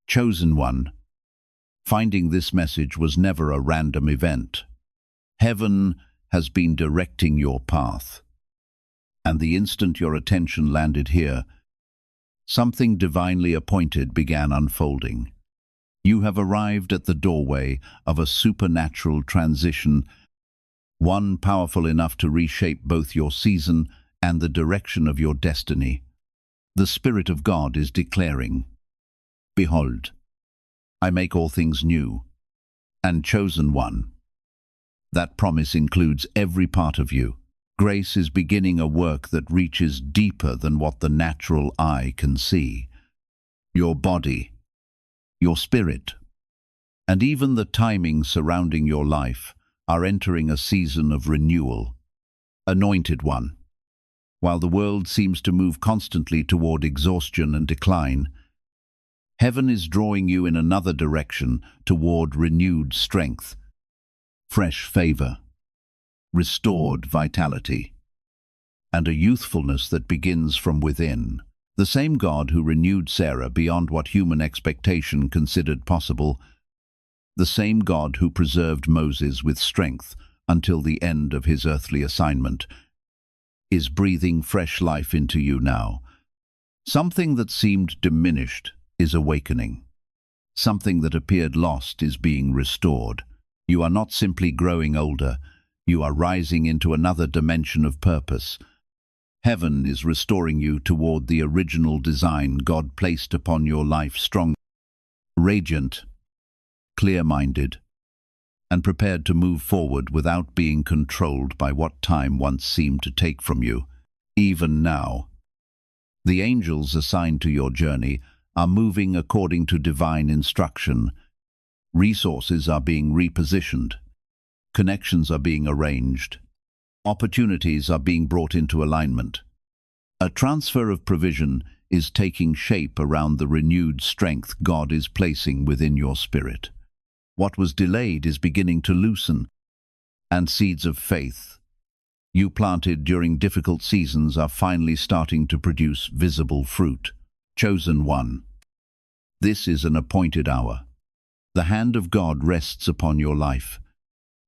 Chosen one. Finding this message was never a random event. Heaven has been directing your path. And the instant your attention landed here, something divinely appointed began unfolding. You have arrived at the doorway of a supernatural transition, one powerful enough to reshape both your season and the direction of your destiny. The Spirit of God is declaring, "Behold, I make all things new, and chosen one." That promise includes every part of you. Grace is beginning a work that reaches deeper than what the natural eye can see. Your body, your spirit, and even the timing surrounding your life are entering a season of renewal. Anointed one. While the world seems to move constantly toward exhaustion and decline, heaven is drawing you in another direction toward renewed strength, fresh favor, restored vitality, and a youthfulness that begins from within. The same God who renewed Sarah beyond what human expectation considered possible, the same God who preserved Moses with strength until the end of his earthly assignment, is breathing fresh life into you now. Something that seemed diminished is awakening. Something that appeared lost is being restored. You are not simply growing older, you are rising into another dimension of purpose. Heaven is restoring you toward the original design God placed upon your life, strong, radiant, clear-minded, and prepared to move forward without being controlled by what time once seemed to take from you. Even now, the angels assigned to your journey are moving according to divine instruction. Resources are being repositioned. Connections are being arranged. Opportunities are being brought into alignment. A transfer of provision is taking shape around the renewed strength God is placing within your spirit. What was delayed is beginning to loosen, and seeds of faith you planted during difficult seasons are finally starting to produce visible fruit. Chosen one. This is an appointed hour. The hand of God rests upon your life.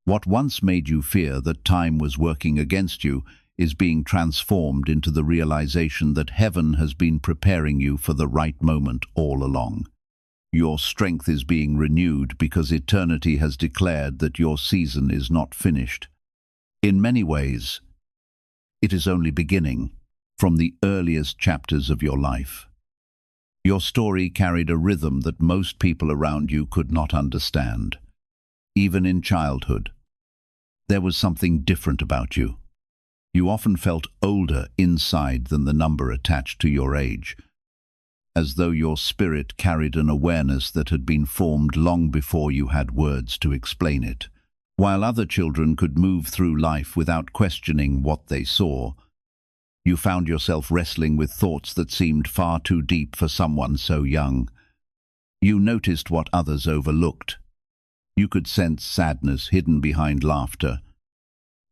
What once made you fear that time was working against you is being transformed into the realization that heaven has been preparing you for the right moment all along. Your strength is being renewed because eternity has declared that your season is not finished. In many ways, it is only beginning from the earliest chapters of your life. Your story carried a rhythm that most people around you could not understand. Even in childhood, there was something different about you. You often felt older inside than the number attached to your age, as though your spirit carried an awareness that had been formed long before you had words to explain it. While other children could move through life without questioning what they saw, you found yourself wrestling with thoughts that seemed far too deep for someone so young. You noticed what others overlooked. You could sense sadness hidden behind laughter,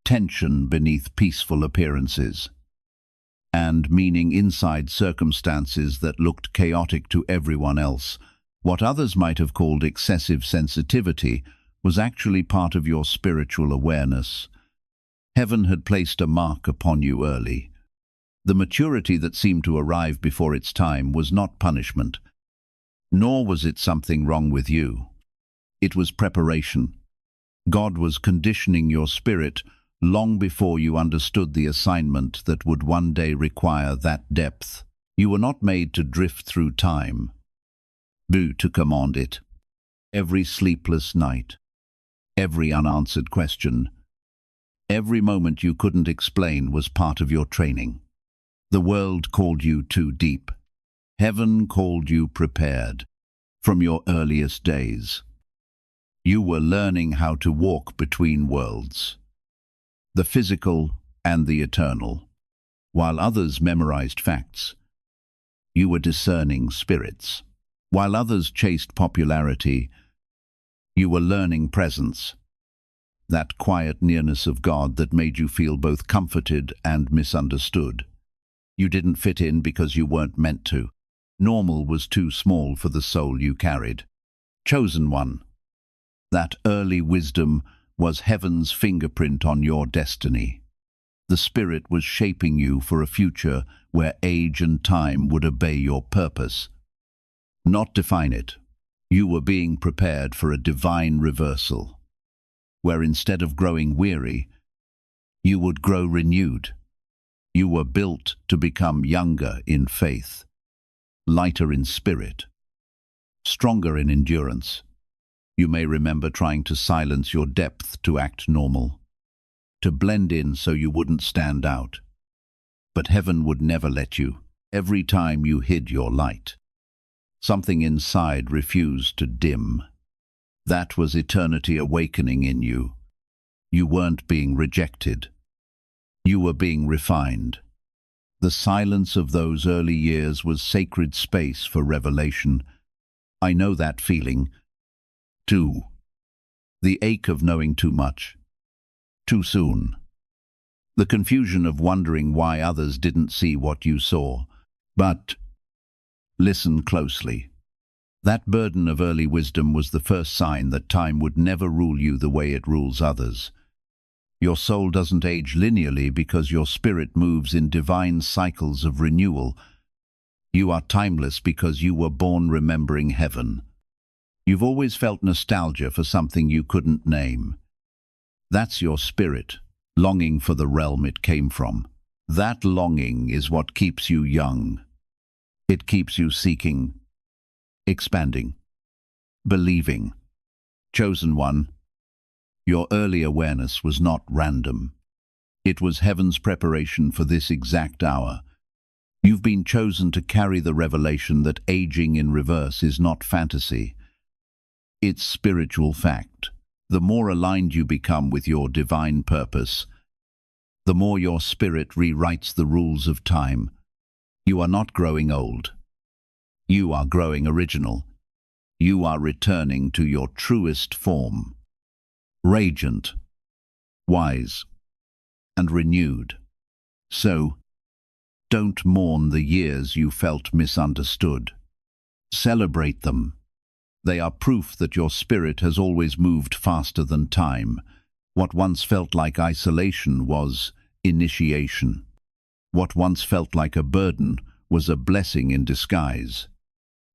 tension beneath peaceful appearances, and meaning inside circumstances that looked chaotic to everyone else. What others might have called excessive sensitivity was actually part of your spiritual awareness. Heaven had placed a mark upon you early. The maturity that seemed to arrive before its time was not punishment, nor was it something wrong with you. It was preparation. God was conditioning your spirit long before you understood the assignment that would one day require that depth. You were not made to drift through time, but to command it. Every sleepless night, every unanswered question, every moment you couldn't explain was part of your training. The world called you too deep. Heaven called you prepared. From your earliest days, you were learning how to walk between worlds, the physical and the eternal. While others memorized facts, you were discerning spirits. While others chased popularity, you were learning presence, that quiet nearness of God that made you feel both comforted and misunderstood. You didn't fit in because you weren't meant to. Normal was too small for the soul you carried. Chosen one. That early wisdom was heaven's fingerprint on your destiny. The Spirit was shaping you for a future where age and time would obey your purpose, not define it. You were being prepared for a divine reversal, where instead of growing weary, you would grow renewed. You were built to become younger in faith, lighter in spirit, stronger in endurance. You may remember trying to silence your depth to act normal, to blend in so you wouldn't stand out. But heaven would never let you. Every time you hid your light, something inside refused to dim. That was eternity awakening in you. You weren't being rejected. You were being refined. The silence of those early years was sacred space for revelation. I know that feeling. 2. The ache of knowing too much, too soon. The confusion of wondering why others didn't see what you saw. But listen closely. That burden of early wisdom was the first sign that time would never rule you the way it rules others. Your soul doesn't age linearly because your spirit moves in divine cycles of renewal. You are timeless because you were born remembering heaven. You've always felt nostalgia for something you couldn't name. That's your spirit, longing for the realm it came from. That longing is what keeps you young. It keeps you seeking, expanding, believing. Chosen one, your early awareness was not random. It was heaven's preparation for this exact hour. You've been chosen to carry the revelation that aging in reverse is not fantasy. It's spiritual fact. The more aligned you become with your divine purpose, the more your spirit rewrites the rules of time. You are not growing old. You are growing original. You are returning to your truest form. Radiant, wise, and renewed. So, don't mourn the years you felt misunderstood. Celebrate them. They are proof that your spirit has always moved faster than time. What once felt like isolation was initiation. What once felt like a burden was a blessing in disguise.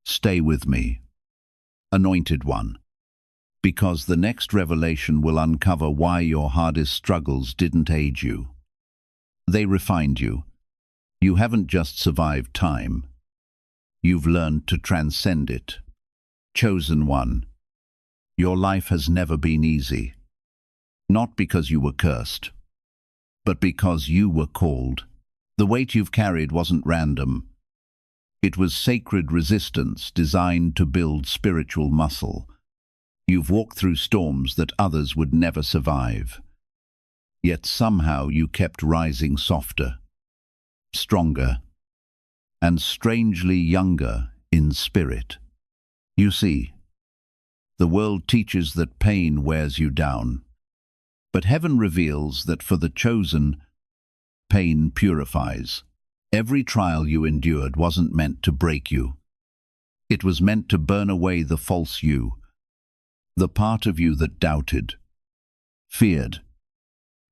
Stay with me, anointed one, because the next revelation will uncover why your hardest struggles didn't age you. They refined you. You haven't just survived time. You've learned to transcend it. Chosen one, your life has never been easy. Not because you were cursed, but because you were called. The weight you've carried wasn't random. It was sacred resistance designed to build spiritual muscle. You've walked through storms that others would never survive. Yet somehow you kept rising softer, stronger, and strangely younger in spirit. You see, the world teaches that pain wears you down, but heaven reveals that for the chosen, pain purifies. Every trial you endured wasn't meant to break you. It was meant to burn away the false you, the part of you that doubted, feared,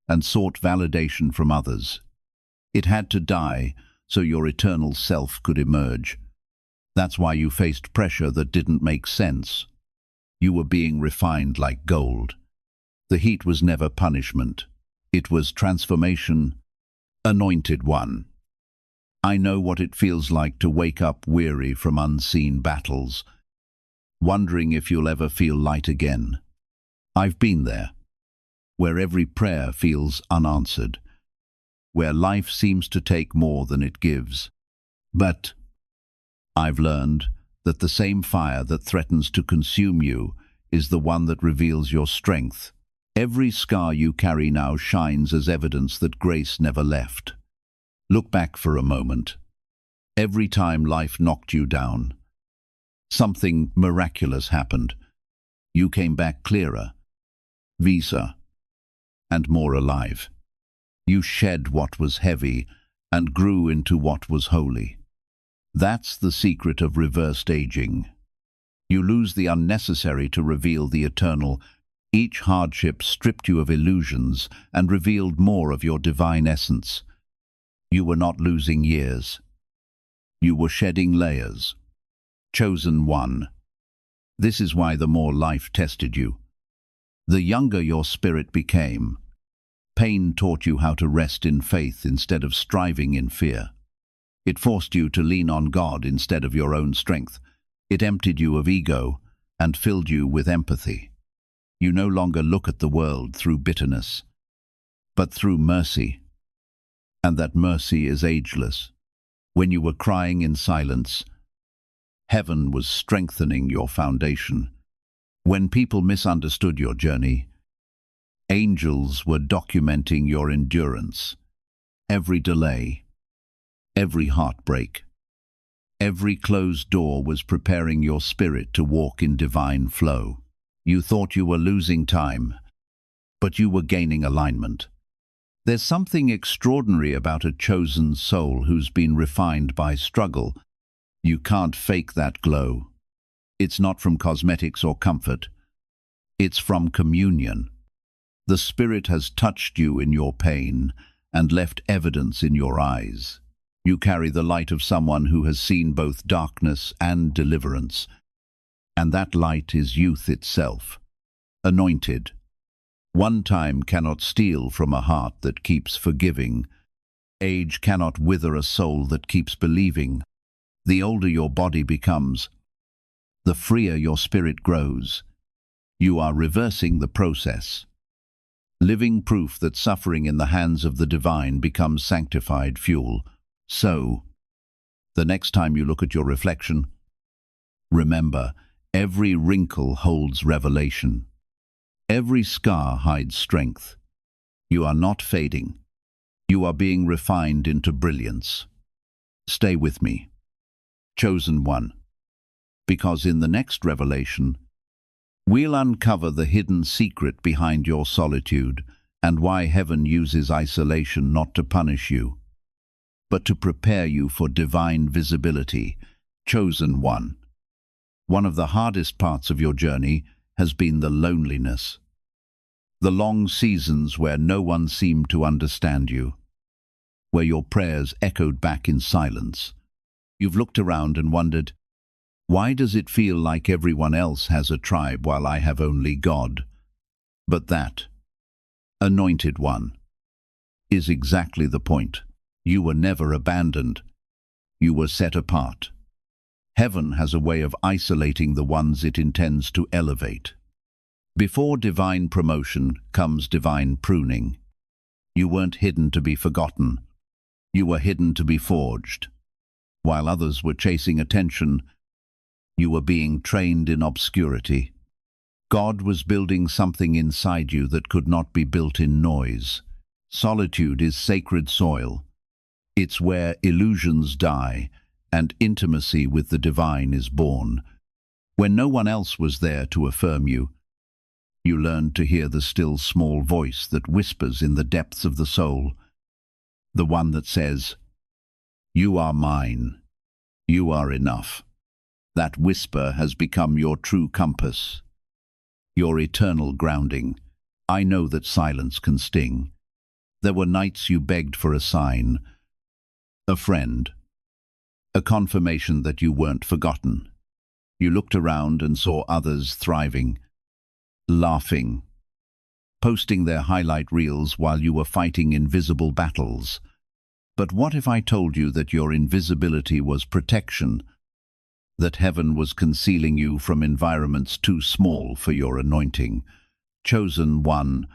and sought validation from others. It had to die so your eternal self could emerge. That's why you faced pressure that didn't make sense. You were being refined like gold. The heat was never punishment. It was transformation. Anointed one, I know what it feels like to wake up weary from unseen battles, wondering if you'll ever feel light again. I've been there, where every prayer feels unanswered, where life seems to take more than it gives. But I've learned that the same fire that threatens to consume you is the one that reveals your strength. Every scar you carry now shines as evidence that grace never left. Look back for a moment. Every time life knocked you down, something miraculous happened. You came back clearer, wiser, and more alive. You shed what was heavy and grew into what was holy. That's the secret of reversed aging. You lose the unnecessary to reveal the eternal. Each hardship stripped you of illusions and revealed more of your divine essence. You were not losing years. You were shedding layers. Chosen one. This is why the more life tested you, the younger your spirit became. Pain taught you how to rest in faith instead of striving in fear. It forced you to lean on God instead of your own strength. It emptied you of ego and filled you with empathy. You no longer look at the world through bitterness, but through mercy. And that mercy is ageless. When you were crying in silence, heaven was strengthening your foundation. When people misunderstood your journey, angels were documenting your endurance. Every delay, every heartbreak, every closed door was preparing your spirit to walk in divine flow. You thought you were losing time, but you were gaining alignment. There's something extraordinary about a chosen soul who's been refined by struggle. You can't fake that glow. It's not from cosmetics or comfort. It's from communion. The Spirit has touched you in your pain and left evidence in your eyes. You carry the light of someone who has seen both darkness and deliverance. And that light is youth itself, anointed. One time cannot steal from a heart that keeps forgiving. Age cannot wither a soul that keeps believing. The older your body becomes, the freer your spirit grows. You are reversing the process. Living proof that suffering in the hands of the divine becomes sanctified fuel. So, the next time you look at your reflection, remember, every wrinkle holds revelation. Every scar hides strength. You are not fading. You are being refined into brilliance. Stay with me, chosen one, because in the next revelation, we'll uncover the hidden secret behind your solitude and why heaven uses isolation not to punish you, but to prepare you for divine visibility. Chosen one. One of the hardest parts of your journey has been the loneliness. The long seasons where no one seemed to understand you, where your prayers echoed back in silence. You've looked around and wondered, why does it feel like everyone else has a tribe while I have only God? But that, anointed one, is exactly the point. You were never abandoned. You were set apart. Heaven has a way of isolating the ones it intends to elevate. Before divine promotion comes divine pruning. You weren't hidden to be forgotten. You were hidden to be forged. While others were chasing attention, you were being trained in obscurity. God was building something inside you that could not be built in noise. Solitude is sacred soil. It's where illusions die and intimacy with the divine is born. When no one else was there to affirm you, you learned to hear the still small voice that whispers in the depths of the soul, the one that says, "You are mine. You are enough." That whisper has become your true compass, your eternal grounding. I know that silence can sting. There were nights you begged for a sign, a friend, a confirmation that you weren't forgotten. You looked around and saw others thriving, laughing, posting their highlight reels while you were fighting invisible battles. But what if I told you that your invisibility was protection, that heaven was concealing you from environments too small for your anointing? Chosen one,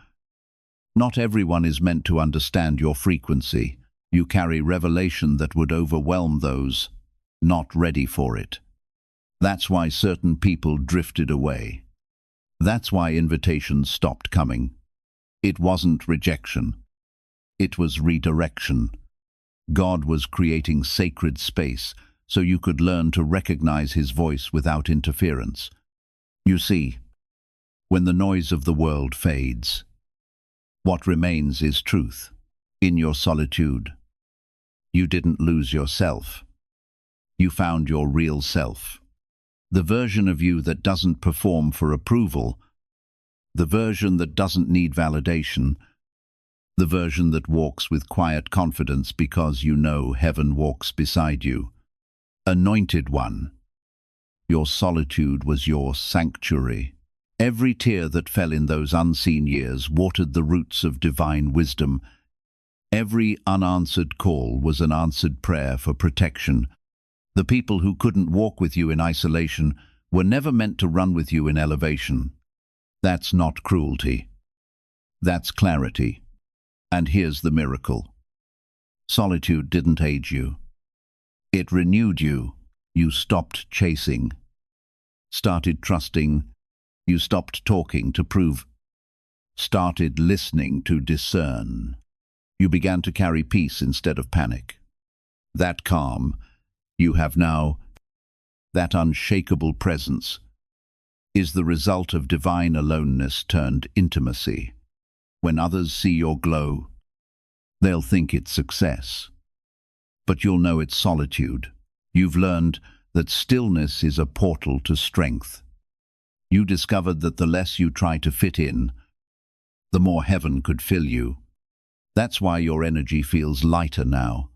not everyone is meant to understand your frequency. You carry revelation that would overwhelm those not ready for it. That's why certain people drifted away. That's why invitations stopped coming. It wasn't rejection. It was redirection. God was creating sacred space so you could learn to recognize His voice without interference. You see, when the noise of the world fades, what remains is truth. In your solitude, you didn't lose yourself. You found your real self. The version of you that doesn't perform for approval, the version that doesn't need validation, the version that walks with quiet confidence because you know heaven walks beside you. Anointed one, your solitude was your sanctuary. Every tear that fell in those unseen years watered the roots of divine wisdom. Every unanswered call was an answered prayer for protection. The people who couldn't walk with you in isolation were never meant to run with you in elevation. That's not cruelty. That's clarity. And here's the miracle. Solitude didn't age you. It renewed you. You stopped chasing, started trusting. You stopped talking to prove, started listening to discern. You began to carry peace instead of panic. That calm you have now, that unshakable presence, is the result of divine aloneness turned intimacy. When others see your glow, they'll think it's success. But you'll know it's solitude. You've learned that stillness is a portal to strength. You discovered that the less you try to fit in, the more heaven could fill you. That's why your energy feels lighter now.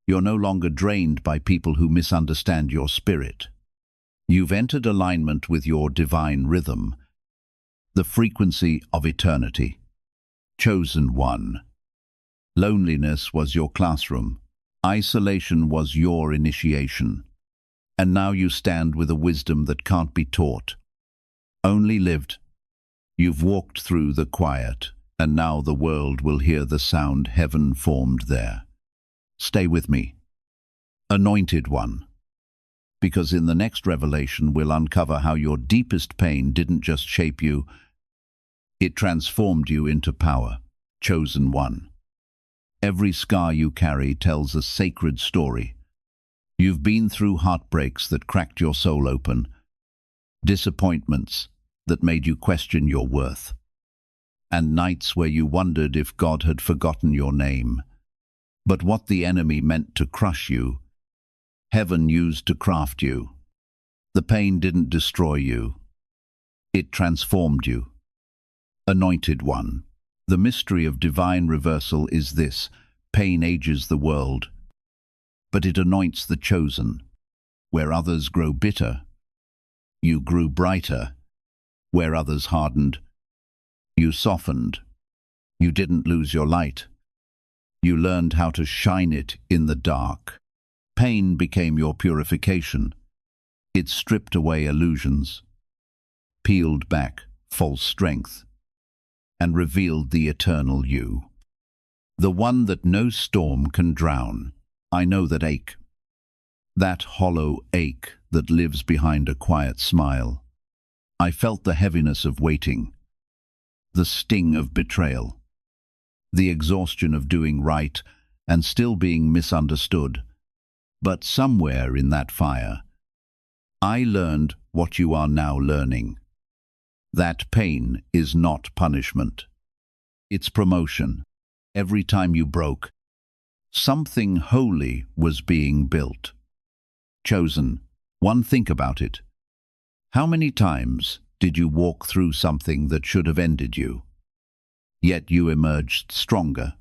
You're no longer drained by people who misunderstand your spirit. You've entered alignment with your divine rhythm, the frequency of eternity. Chosen one. Loneliness was your classroom. Isolation was your initiation. And now you stand with a wisdom that can't be taught, only lived. You've walked through the quiet, and now the world will hear the sound heaven formed there. Stay with me, anointed one, because in the next revelation we'll uncover how your deepest pain didn't just shape you, it transformed you into power. Chosen one. Every scar you carry tells a sacred story. You've been through heartbreaks that cracked your soul open, disappointments that made you question your worth, and nights where you wondered if God had forgotten your name. But what the enemy meant to crush you, heaven used to craft you. The pain didn't destroy you. It transformed you. Anointed one. The mystery of divine reversal is this: pain ages the world, but it anoints the chosen. Where others grow bitter, you grew brighter. Where others hardened, you softened. You didn't lose your light. You learned how to shine it in the dark. Pain became your purification. It stripped away illusions, peeled back false strength, and revealed the eternal you. The one that no storm can drown. I know that ache. That hollow ache that lives behind a quiet smile. I felt the heaviness of waiting, the sting of betrayal, the exhaustion of doing right and still being misunderstood. But somewhere in that fire, I learned what you are now learning. That pain is not punishment. It's promotion. Every time you broke, something holy was being built. Chosen one, think about it. How many times did you walk through something that should have ended you? Yet you emerged stronger,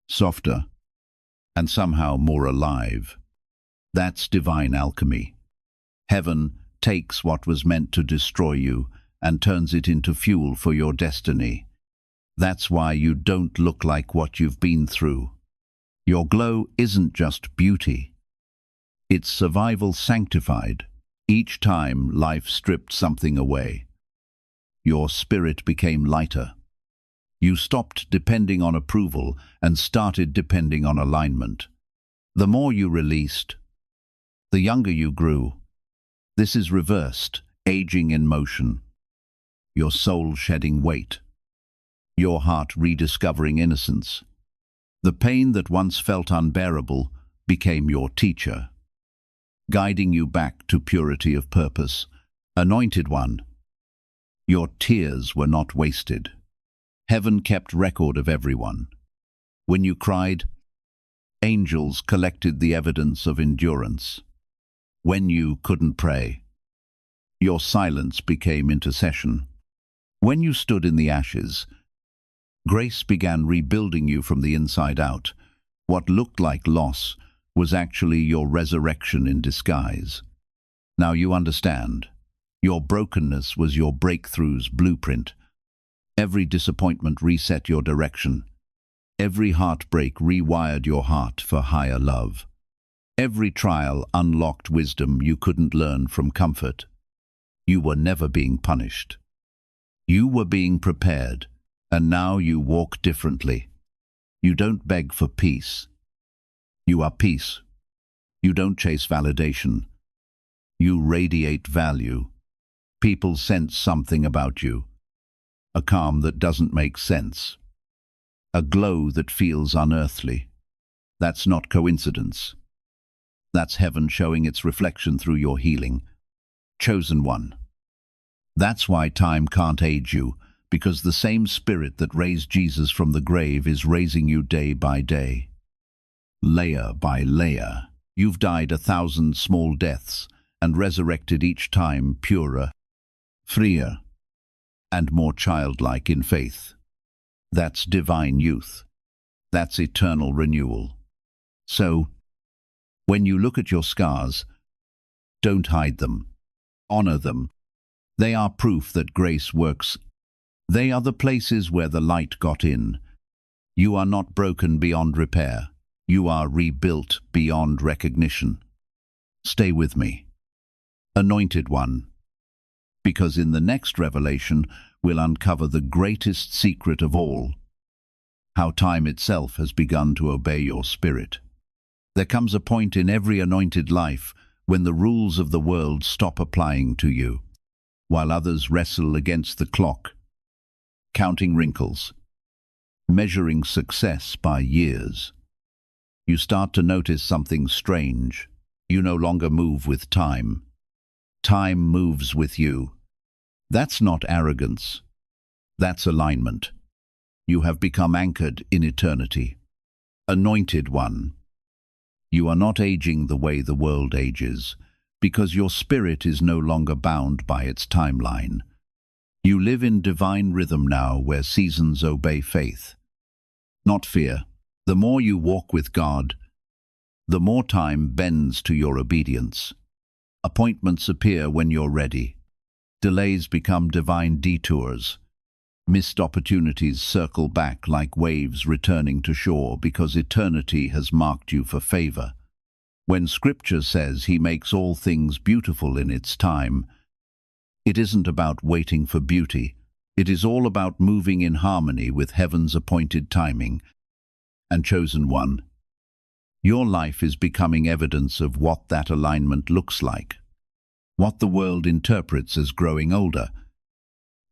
softer, and somehow more alive. That's divine alchemy. Heaven takes what was meant to destroy you and turns it into fuel for your destiny. That's why you don't look like what you've been through. Your glow isn't just beauty. It's survival sanctified. Each time life stripped something away, your spirit became lighter. You stopped depending on approval and started depending on alignment. The more you released, the younger you grew. This is reversed, aging in motion. Your soul shedding weight. Your heart rediscovering innocence. The pain that once felt unbearable became your teacher, guiding you back to purity of purpose. Anointed one, your tears were not wasted. Heaven kept record of everyone. When you cried, angels collected the evidence of endurance. When you couldn't pray, your silence became intercession. When you stood in the ashes, grace began rebuilding you from the inside out. What looked like loss was actually your resurrection in disguise. Now you understand. Your brokenness was your breakthrough's blueprint. Every disappointment reset your direction. Every heartbreak rewired your heart for higher love. Every trial unlocked wisdom you couldn't learn from comfort. You were never being punished. You were being prepared, and now you walk differently. You don't beg for peace. You are peace. You don't chase validation. You radiate value. People sense something about you. A calm that doesn't make sense. A glow that feels unearthly. That's not coincidence. That's heaven showing its reflection through your healing. Chosen one. That's why time can't age you, because the same spirit that raised Jesus from the grave is raising you day by day. Layer by layer, you've died 1,000 small deaths and resurrected each time purer, freer, and more childlike in faith. That's divine youth. That's eternal renewal. So, when you look at your scars, don't hide them. Honor them. They are proof that grace works. They are the places where the light got in. You are not broken beyond repair. You are rebuilt beyond recognition. Stay with me, Anointed One, because in the next revelation we'll uncover the greatest secret of all, how time itself has begun to obey your spirit. There comes a point in every anointed life when the rules of the world stop applying to you, while others wrestle against the clock, counting wrinkles, measuring success by years. You start to notice something strange. You no longer move with time. Time moves with you. That's not arrogance. That's alignment. You have become anchored in eternity. Anointed One. You are not aging the way the world ages, because your spirit is no longer bound by its timeline. You live in divine rhythm now, where seasons obey faith, not fear. The more you walk with God, the more time bends to your obedience. Appointments appear when you're ready. Delays become divine detours. Missed opportunities circle back like waves returning to shore, because eternity has marked you for favor. When Scripture says He makes all things beautiful in its time, it isn't about waiting for beauty. It is all about moving in harmony with heaven's appointed timing. And Chosen One, your life is becoming evidence of what that alignment looks like. What the world interprets as growing older,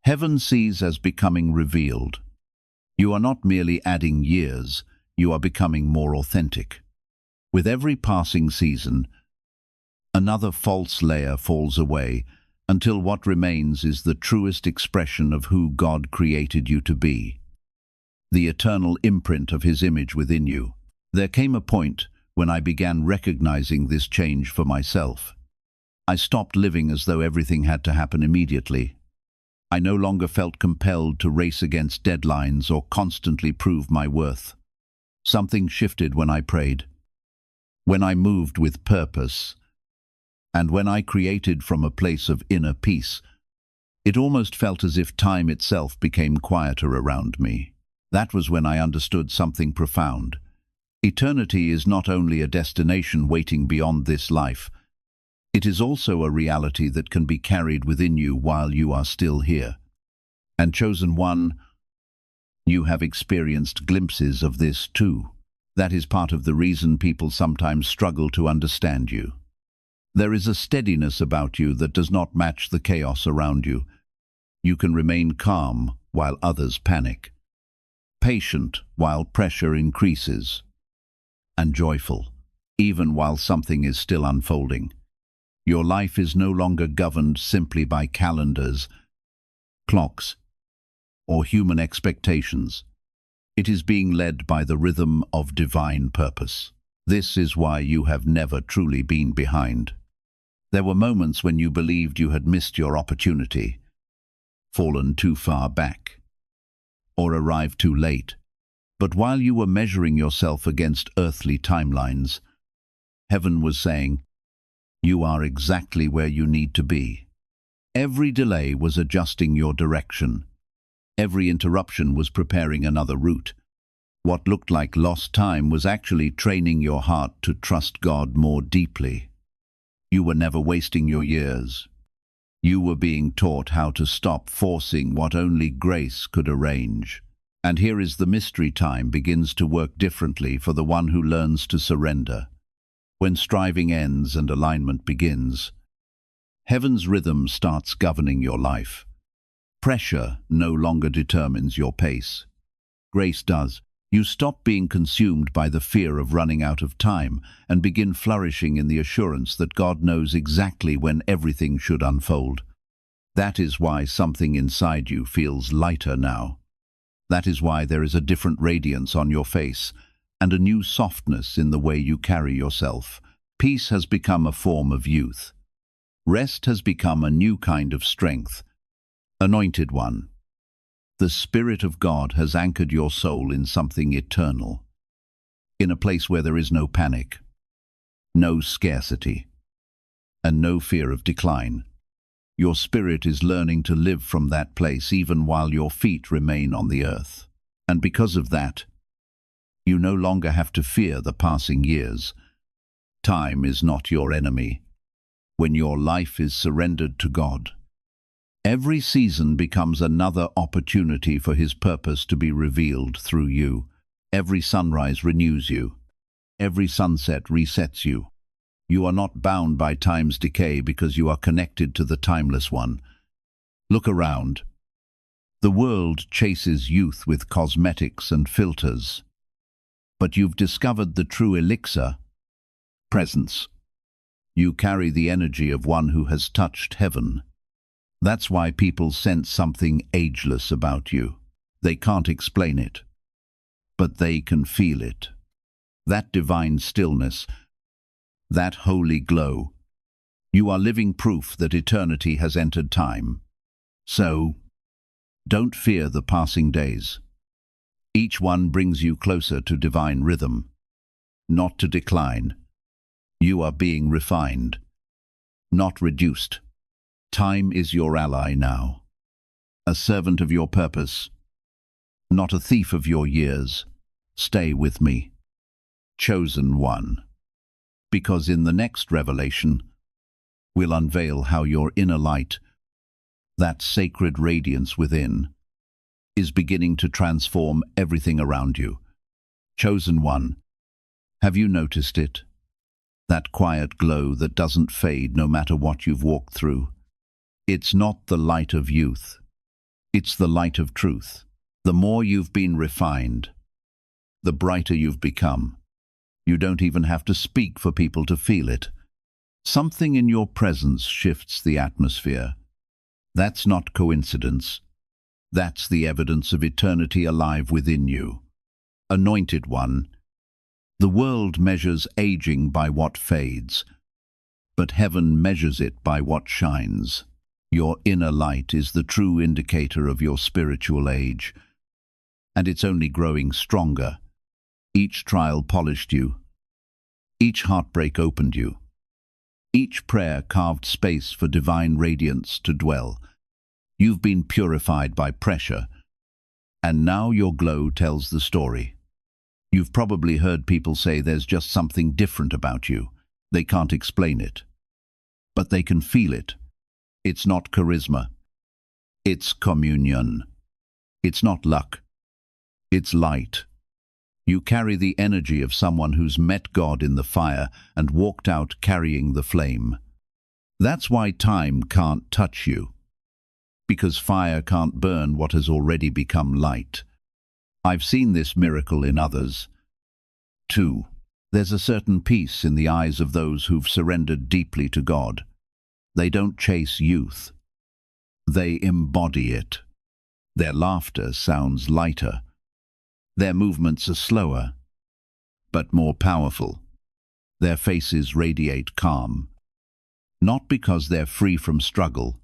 heaven sees as becoming revealed. You are not merely adding years, you are becoming more authentic. With every passing season, another false layer falls away, until what remains is the truest expression of who God created you to be. The eternal imprint of His image within you. There came a point when I began recognizing this change for myself. I stopped living as though everything had to happen immediately. I no longer felt compelled to race against deadlines or constantly prove my worth. Something shifted when I prayed, when I moved with purpose, and when I created from a place of inner peace. It almost felt as if time itself became quieter around me. That was when I understood something profound. Eternity is not only a destination waiting beyond this life, it is also a reality that can be carried within you while you are still here. And Chosen One, you have experienced glimpses of this too. That is part of the reason people sometimes struggle to understand you. There is a steadiness about you that does not match the chaos around you. You can remain calm while others panic, patient while pressure increases, and joyful, even while something is still unfolding. Your life is no longer governed simply by calendars, clocks, or human expectations. It is being led by the rhythm of divine purpose. This is why you have never truly been behind. There were moments when you believed you had missed your opportunity, fallen too far back, or arrived too late. But while you were measuring yourself against earthly timelines, heaven was saying, "You are exactly where you need to be." Every delay was adjusting your direction. Every interruption was preparing another route. What looked like lost time was actually training your heart to trust God more deeply. You were never wasting your years. You were being taught how to stop forcing what only grace could arrange. And here is the mystery: time begins to work differently for the one who learns to surrender. When striving ends and alignment begins, heaven's rhythm starts governing your life. Pressure no longer determines your pace. Grace does. You stop being consumed by the fear of running out of time and begin flourishing in the assurance that God knows exactly when everything should unfold. That is why something inside you feels lighter now. That is why there is a different radiance on your face and a new softness in the way you carry yourself. Peace has become a form of youth. Rest has become a new kind of strength. Anointed one, the Spirit of God has anchored your soul in something eternal, in a place where there is no panic, no scarcity, and no fear of decline. Your spirit is learning to live from that place even while your feet remain on the earth. And because of that, you no longer have to fear the passing years. Time is not your enemy when your life is surrendered to God. Every season becomes another opportunity for His purpose to be revealed through you. Every sunrise renews you. Every sunset resets you. You are not bound by time's decay because you are connected to the timeless one. Look around. The world chases youth with cosmetics and filters. But you've discovered the true elixir: presence. You carry the energy of one who has touched heaven. That's why people sense something ageless about you. They can't explain it, but they can feel it. That divine stillness, that holy glow. You are living proof that eternity has entered time. So, don't fear the passing days. Each one brings you closer to divine rhythm, not to decline. You are being refined, not reduced. Time is your ally now, a servant of your purpose, not a thief of your years. Stay with me, chosen one, because in the next revelation, we'll unveil how your inner light, that sacred radiance within, is beginning to transform everything around you. Chosen one, have you noticed it? That quiet glow that doesn't fade no matter what you've walked through. It's not the light of youth. It's the light of truth. The more you've been refined, the brighter you've become. You don't even have to speak for people to feel it. Something in your presence shifts the atmosphere. That's not coincidence. That's the evidence of eternity alive within you. Anointed one, the world measures aging by what fades, but heaven measures it by what shines. Your inner light is the true indicator of your spiritual age, and it's only growing stronger. Each trial polished you. Each heartbreak opened you. Each prayer carved space for divine radiance to dwell. You've been purified by pressure, and now your glow tells the story. You've probably heard people say there's just something different about you. They can't explain it, but they can feel it. It's not charisma. It's communion. It's not luck. It's light. You carry the energy of someone who's met God in the fire and walked out carrying the flame. That's why time can't touch you, because fire can't burn what has already become light. I've seen this miracle in others, too. There's a certain peace in the eyes of those who've surrendered deeply to God. They don't chase youth. They embody it. Their laughter sounds lighter. Their movements are slower, but more powerful. Their faces radiate calm. not because they're free from struggle,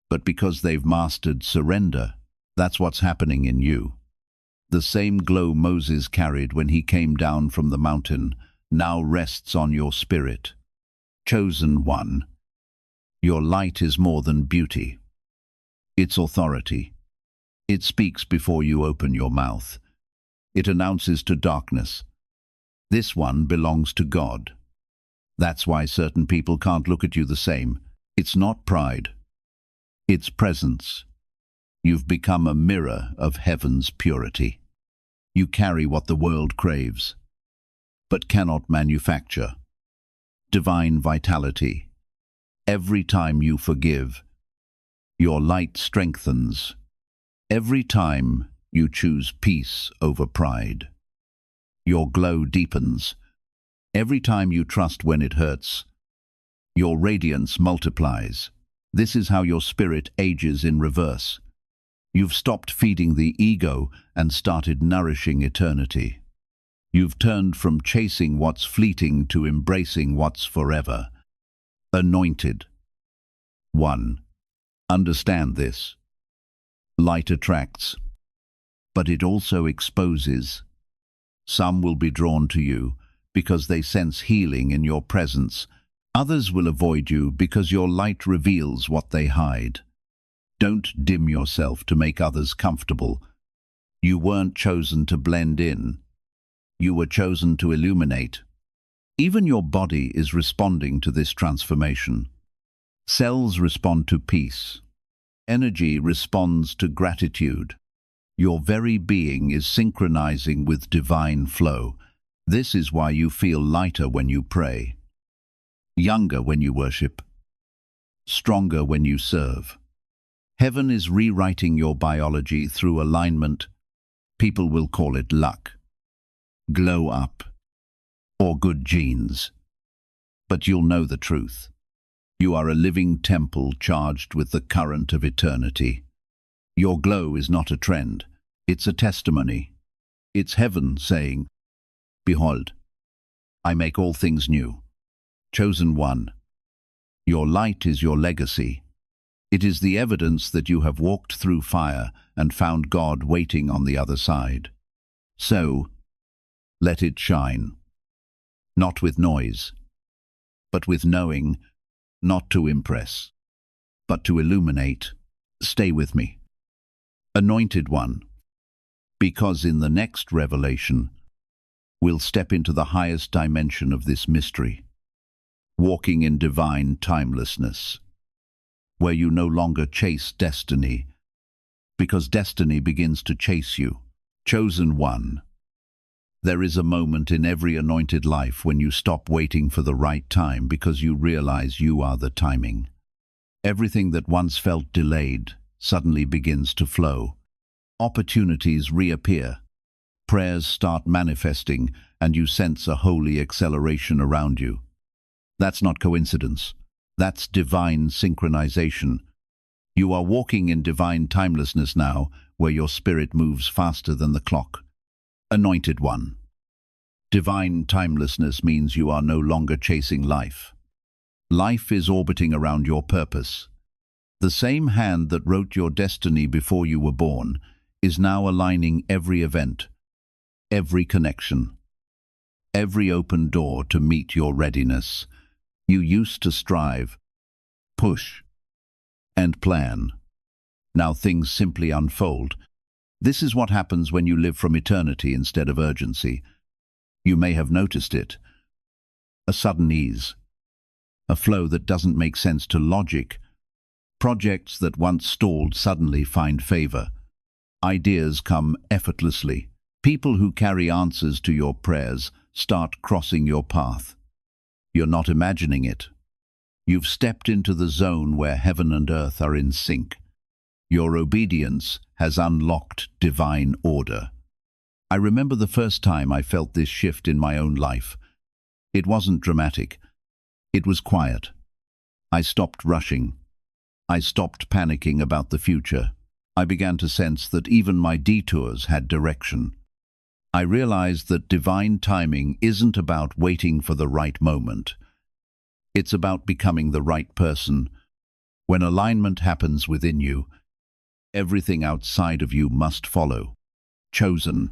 but because they've mastered surrender. That's what's happening in you. The same glow Moses carried when he came down from the mountain now rests on your spirit. Chosen one, your light is more than beauty. It's authority. It speaks before you open your mouth. It announces to darkness, this one belongs to God. That's why certain people can't look at you the same. It's not pride. It's presence. You've become a mirror of heaven's purity. You carry what the world craves, but cannot manufacture. Divine vitality. Every time you forgive, your light strengthens. Every time you choose peace over pride, your glow deepens. Every time you trust when it hurts, your radiance multiplies. This is how your spirit ages in reverse. You've stopped feeding the ego and started nourishing eternity. You've turned from chasing what's fleeting to embracing what's forever. Anointed. 1. Understand this. Light attracts, but it also exposes. Some will be drawn to you because they sense healing in your presence. Others will avoid you because your light reveals what they hide. Don't dim yourself to make others comfortable. You weren't chosen to blend in. You were chosen to illuminate. Even your body is responding to this transformation. Cells respond to peace. Energy responds to gratitude. Your very being is synchronizing with divine flow. This is why you feel lighter when you pray, younger when you worship, stronger when you serve. Heaven is rewriting your biology through alignment. People will call it luck, glow up, or good genes. But you'll know the truth. You are a living temple charged with the current of eternity. Your glow is not a trend, it's a testimony. It's heaven saying, behold, I make all things new. Chosen one, your light is your legacy. It is the evidence that you have walked through fire and found God waiting on the other side. So, let it shine. Not with noise, but with knowing, not to impress, but to illuminate. Stay with me. Anointed one, because in the next revelation, we'll step into the highest dimension of this mystery, walking in divine timelessness, where you no longer chase destiny, because destiny begins to chase you. Chosen one, there is a moment in every anointed life when you stop waiting for the right time because you realize you are the timing. Everything that once felt delayed suddenly begins to flow. Opportunities reappear. Prayers start manifesting, and you sense a holy acceleration around you. That's not coincidence. That's divine synchronization. You are walking in divine timelessness now, where your spirit moves faster than the clock. Anointed one. Divine timelessness means you are no longer chasing life. Life is orbiting around your purpose. The same hand that wrote your destiny before you were born is now aligning every event, every connection, every open door to meet your readiness. You used to strive, push, and plan. Now things simply unfold. This is what happens when you live from eternity instead of urgency. You may have noticed it. A sudden ease. A flow that doesn't make sense to logic. Projects that once stalled suddenly find favor. Ideas come effortlessly. People who carry answers to your prayers start crossing your path. You're not imagining it. You've stepped into the zone where heaven and earth are in sync. Your obedience has unlocked divine order. I remember the first time I felt this shift in my own life. It wasn't dramatic. It was quiet. I stopped rushing. I stopped panicking about the future. I began to sense that even my detours had direction. I realized that divine timing isn't about waiting for the right moment. It's about becoming the right person. When alignment happens within you, everything outside of you must follow. Chosen.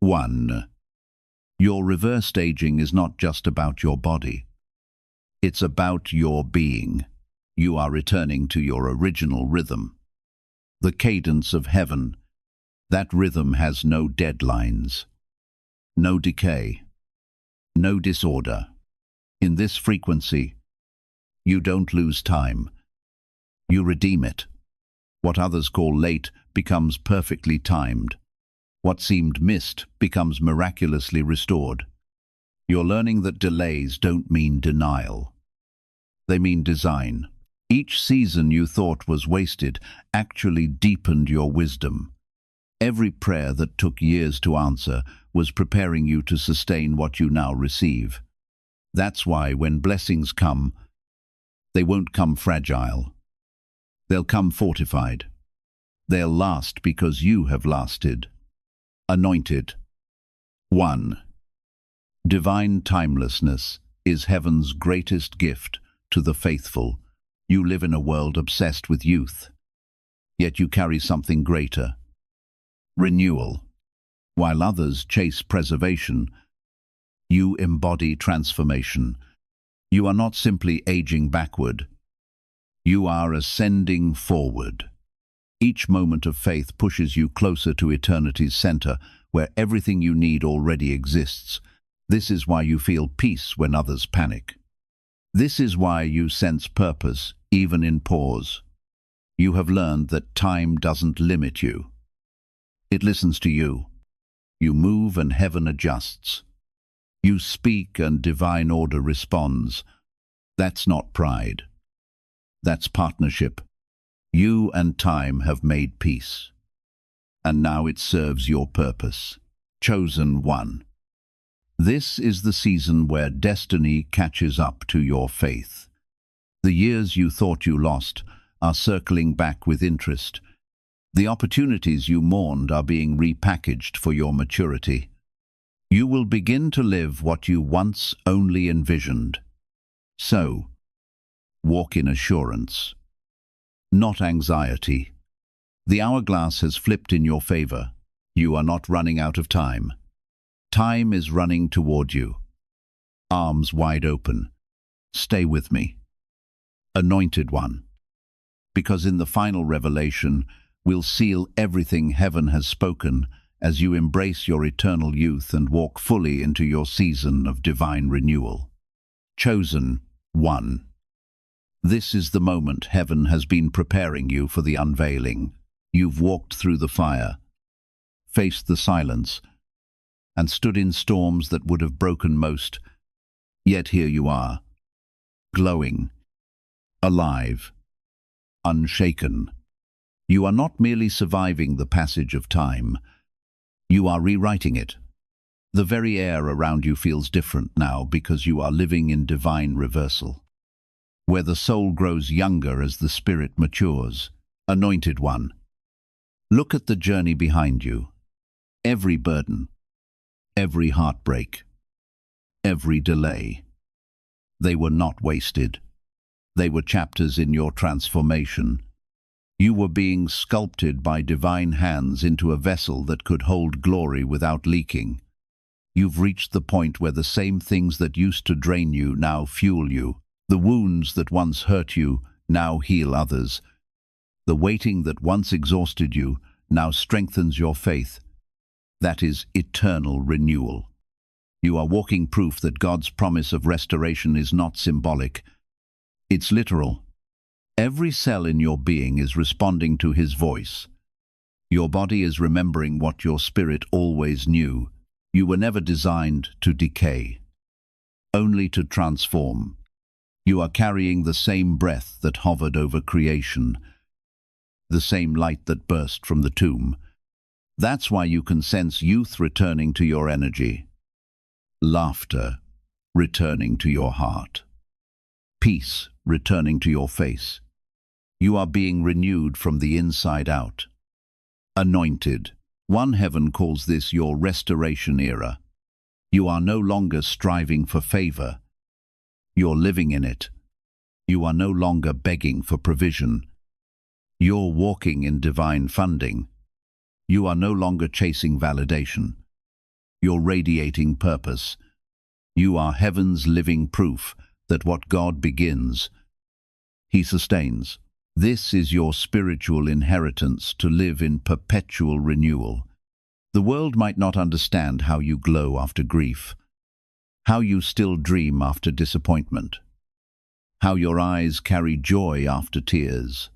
1. Your reversed aging is not just about your body. It's about your being. You are returning to your original rhythm. The cadence of heaven. That rhythm has no deadlines, no decay, no disorder. In this frequency, you don't lose time. You redeem it. What others call late becomes perfectly timed. What seemed missed becomes miraculously restored. You're learning that delays don't mean denial. They mean design. Each season you thought was wasted actually deepened your wisdom. Every prayer that took years to answer was preparing you to sustain what you now receive. That's why when blessings come, they won't come fragile. They'll come fortified. They'll last because you have lasted. Anointed. 1. Divine timelessness is heaven's greatest gift to the faithful. You live in a world obsessed with youth, yet you carry something greater. Renewal. While others chase preservation, you embody transformation. You are not simply aging backward. You are ascending forward. Each moment of faith pushes you closer to eternity's center, where everything you need already exists. This is why you feel peace when others panic. This is why you sense purpose, even in pause. You have learned that time doesn't limit you. It listens to you. You move and heaven adjusts. You speak and divine order responds. That's not pride. That's partnership. You and time have made peace. And now it serves your purpose. Chosen 1. This is the season where destiny catches up to your faith. The years you thought you lost are circling back with interest. The opportunities you mourned are being repackaged for your maturity. You will begin to live what you once only envisioned. So, walk in assurance, not anxiety. The hourglass has flipped in your favor. You are not running out of time. Time is running toward you. Arms wide open. Stay with me. Anointed 1. Because in the final revelation, we'll seal everything heaven has spoken as you embrace your eternal youth and walk fully into your season of divine renewal. Chosen 1. This is the moment heaven has been preparing you for the unveiling. You've walked through the fire, faced the silence, and stood in storms that would have broken most. Yet here you are, glowing, alive, unshaken. You are not merely surviving the passage of time. You are rewriting it. The very air around you feels different now because you are living in divine reversal, where the soul grows younger as the spirit matures. Anointed 1. Look at the journey behind you. Every burden, every heartbreak, every delay. They were not wasted. They were chapters in your transformation. You were being sculpted by divine hands into a vessel that could hold glory without leaking. You've reached the point where the same things that used to drain you now fuel you. The wounds that once hurt you now heal others. The waiting that once exhausted you now strengthens your faith. That is eternal renewal. You are walking proof that God's promise of restoration is not symbolic. It's literal. Every cell in your being is responding to His voice. Your body is remembering what your spirit always knew. You were never designed to decay, only to transform. You are carrying the same breath that hovered over creation, the same light that burst from the tomb. That's why you can sense youth returning to your energy, laughter returning to your heart, peace returning to your face. You are being renewed from the inside out. Anointed. One heaven calls this your restoration era. You are no longer striving for favor. You're living in it. You are no longer begging for provision. You're walking in divine funding. You are no longer chasing validation. You're radiating purpose. You are heaven's living proof that what God begins, He sustains. This is your spiritual inheritance to live in perpetual renewal. The world might not understand how you glow after grief, how you still dream after disappointment, how your eyes carry joy after tears.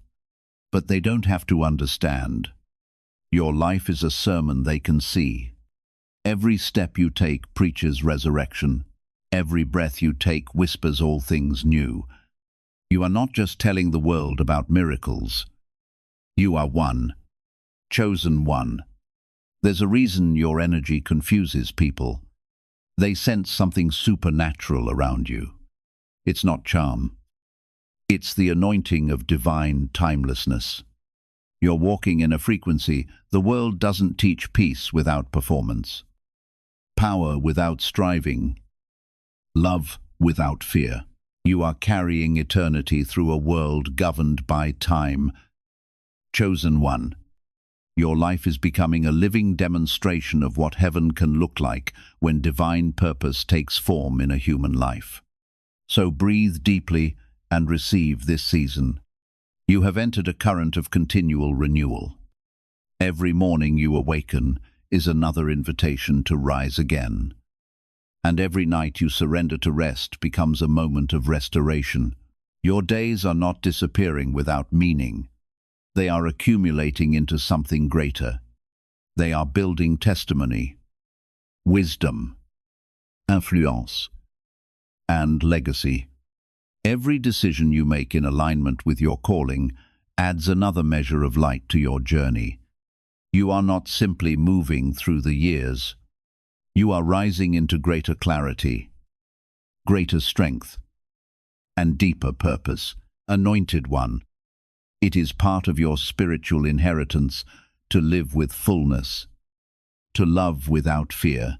But they don't have to understand. Your life is a sermon they can see. Every step you take preaches resurrection. Every breath you take whispers all things new. You are not just telling the world about miracles. You are one, chosen one. There's a reason your energy confuses people. They sense something supernatural around you. It's not charm. It's the anointing of divine timelessness. You're walking in a frequency the world doesn't teach: peace without performance, power without striving, love without fear. You are carrying eternity through a world governed by time. Chosen one. Your life is becoming a living demonstration of what heaven can look like when divine purpose takes form in a human life. So breathe deeply and receive this season. You have entered a current of continual renewal. Every morning you awaken is another invitation to rise again. And every night you surrender to rest becomes a moment of restoration. Your days are not disappearing without meaning. They are accumulating into something greater. They are building testimony, wisdom, influence, and legacy. Every decision you make in alignment with your calling adds another measure of light to your journey. You are not simply moving through the years. You are rising into greater clarity, greater strength, and deeper purpose. Anointed one, it is part of your spiritual inheritance to live with fullness, to love without fear,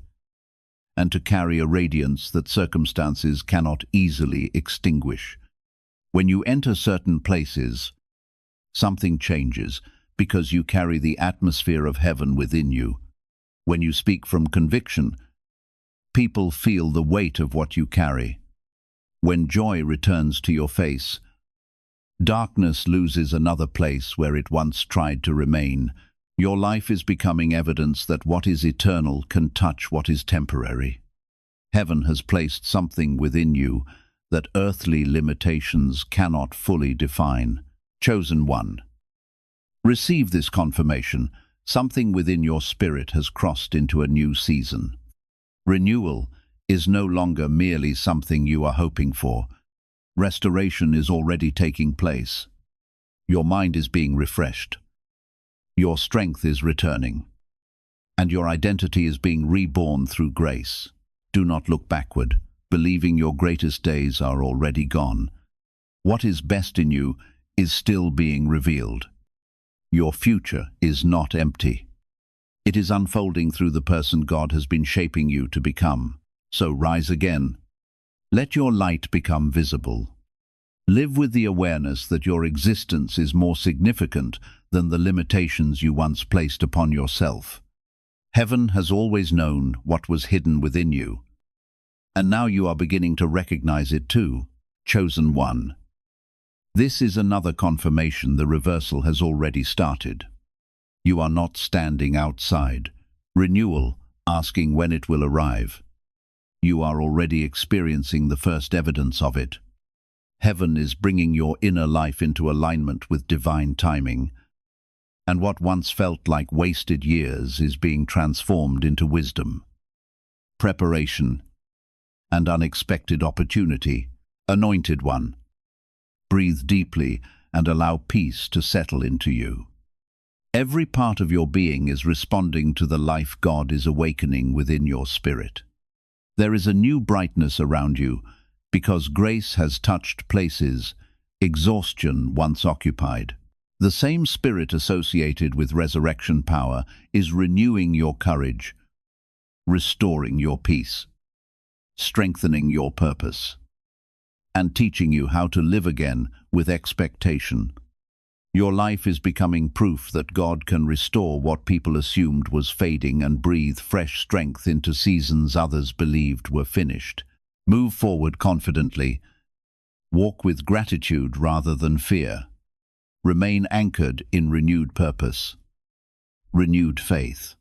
and to carry a radiance that circumstances cannot easily extinguish. When you enter certain places, something changes because you carry the atmosphere of heaven within you. When you speak from conviction, people feel the weight of what you carry. When joy returns to your face, darkness loses another place where it once tried to remain. Your life is becoming evidence that what is eternal can touch what is temporary. Heaven has placed something within you that earthly limitations cannot fully define. Chosen one. Receive this confirmation. Something within your spirit has crossed into a new season. Renewal is no longer merely something you are hoping for. Restoration is already taking place. Your mind is being refreshed. Your strength is returning. And your identity is being reborn through grace. Do not look backward, believing your greatest days are already gone. What is best in you is still being revealed. Your future is not empty. It is unfolding through the person God has been shaping you to become. So rise again. Let your light become visible. Live with the awareness that your existence is more significant than the limitations you once placed upon yourself. Heaven has always known what was hidden within you, and now you are beginning to recognize it too. Chosen one. This is another confirmation the reversal has already started. You are not standing outside. Renewal, asking when it will arrive. You are already experiencing the first evidence of it. Heaven is bringing your inner life into alignment with divine timing, and what once felt like wasted years is being transformed into wisdom, preparation, and unexpected opportunity. Anointed one. Breathe deeply and allow peace to settle into you. Every part of your being is responding to the life God is awakening within your spirit. There is a new brightness around you because grace has touched places exhaustion once occupied. The same spirit associated with resurrection power is renewing your courage, restoring your peace, strengthening your purpose. and teaching you how to live again with expectation. Your life is becoming proof that God can restore what people assumed was fading and breathe fresh strength into seasons others believed were finished. Move forward confidently. Walk with gratitude rather than fear. Remain anchored in renewed purpose, renewed faith,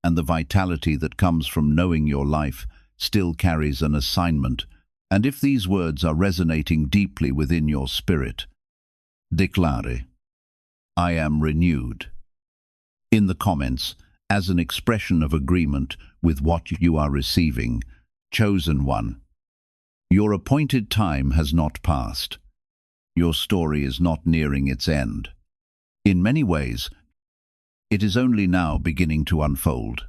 and the vitality that comes from knowing your life still carries an assignment. And if these words are resonating deeply within your spirit, declare, I am renewed, in the comments as an expression of agreement with what you are receiving. Chosen one, your appointed time has not passed. Your story is not nearing its end. In many ways, it is only now beginning to unfold.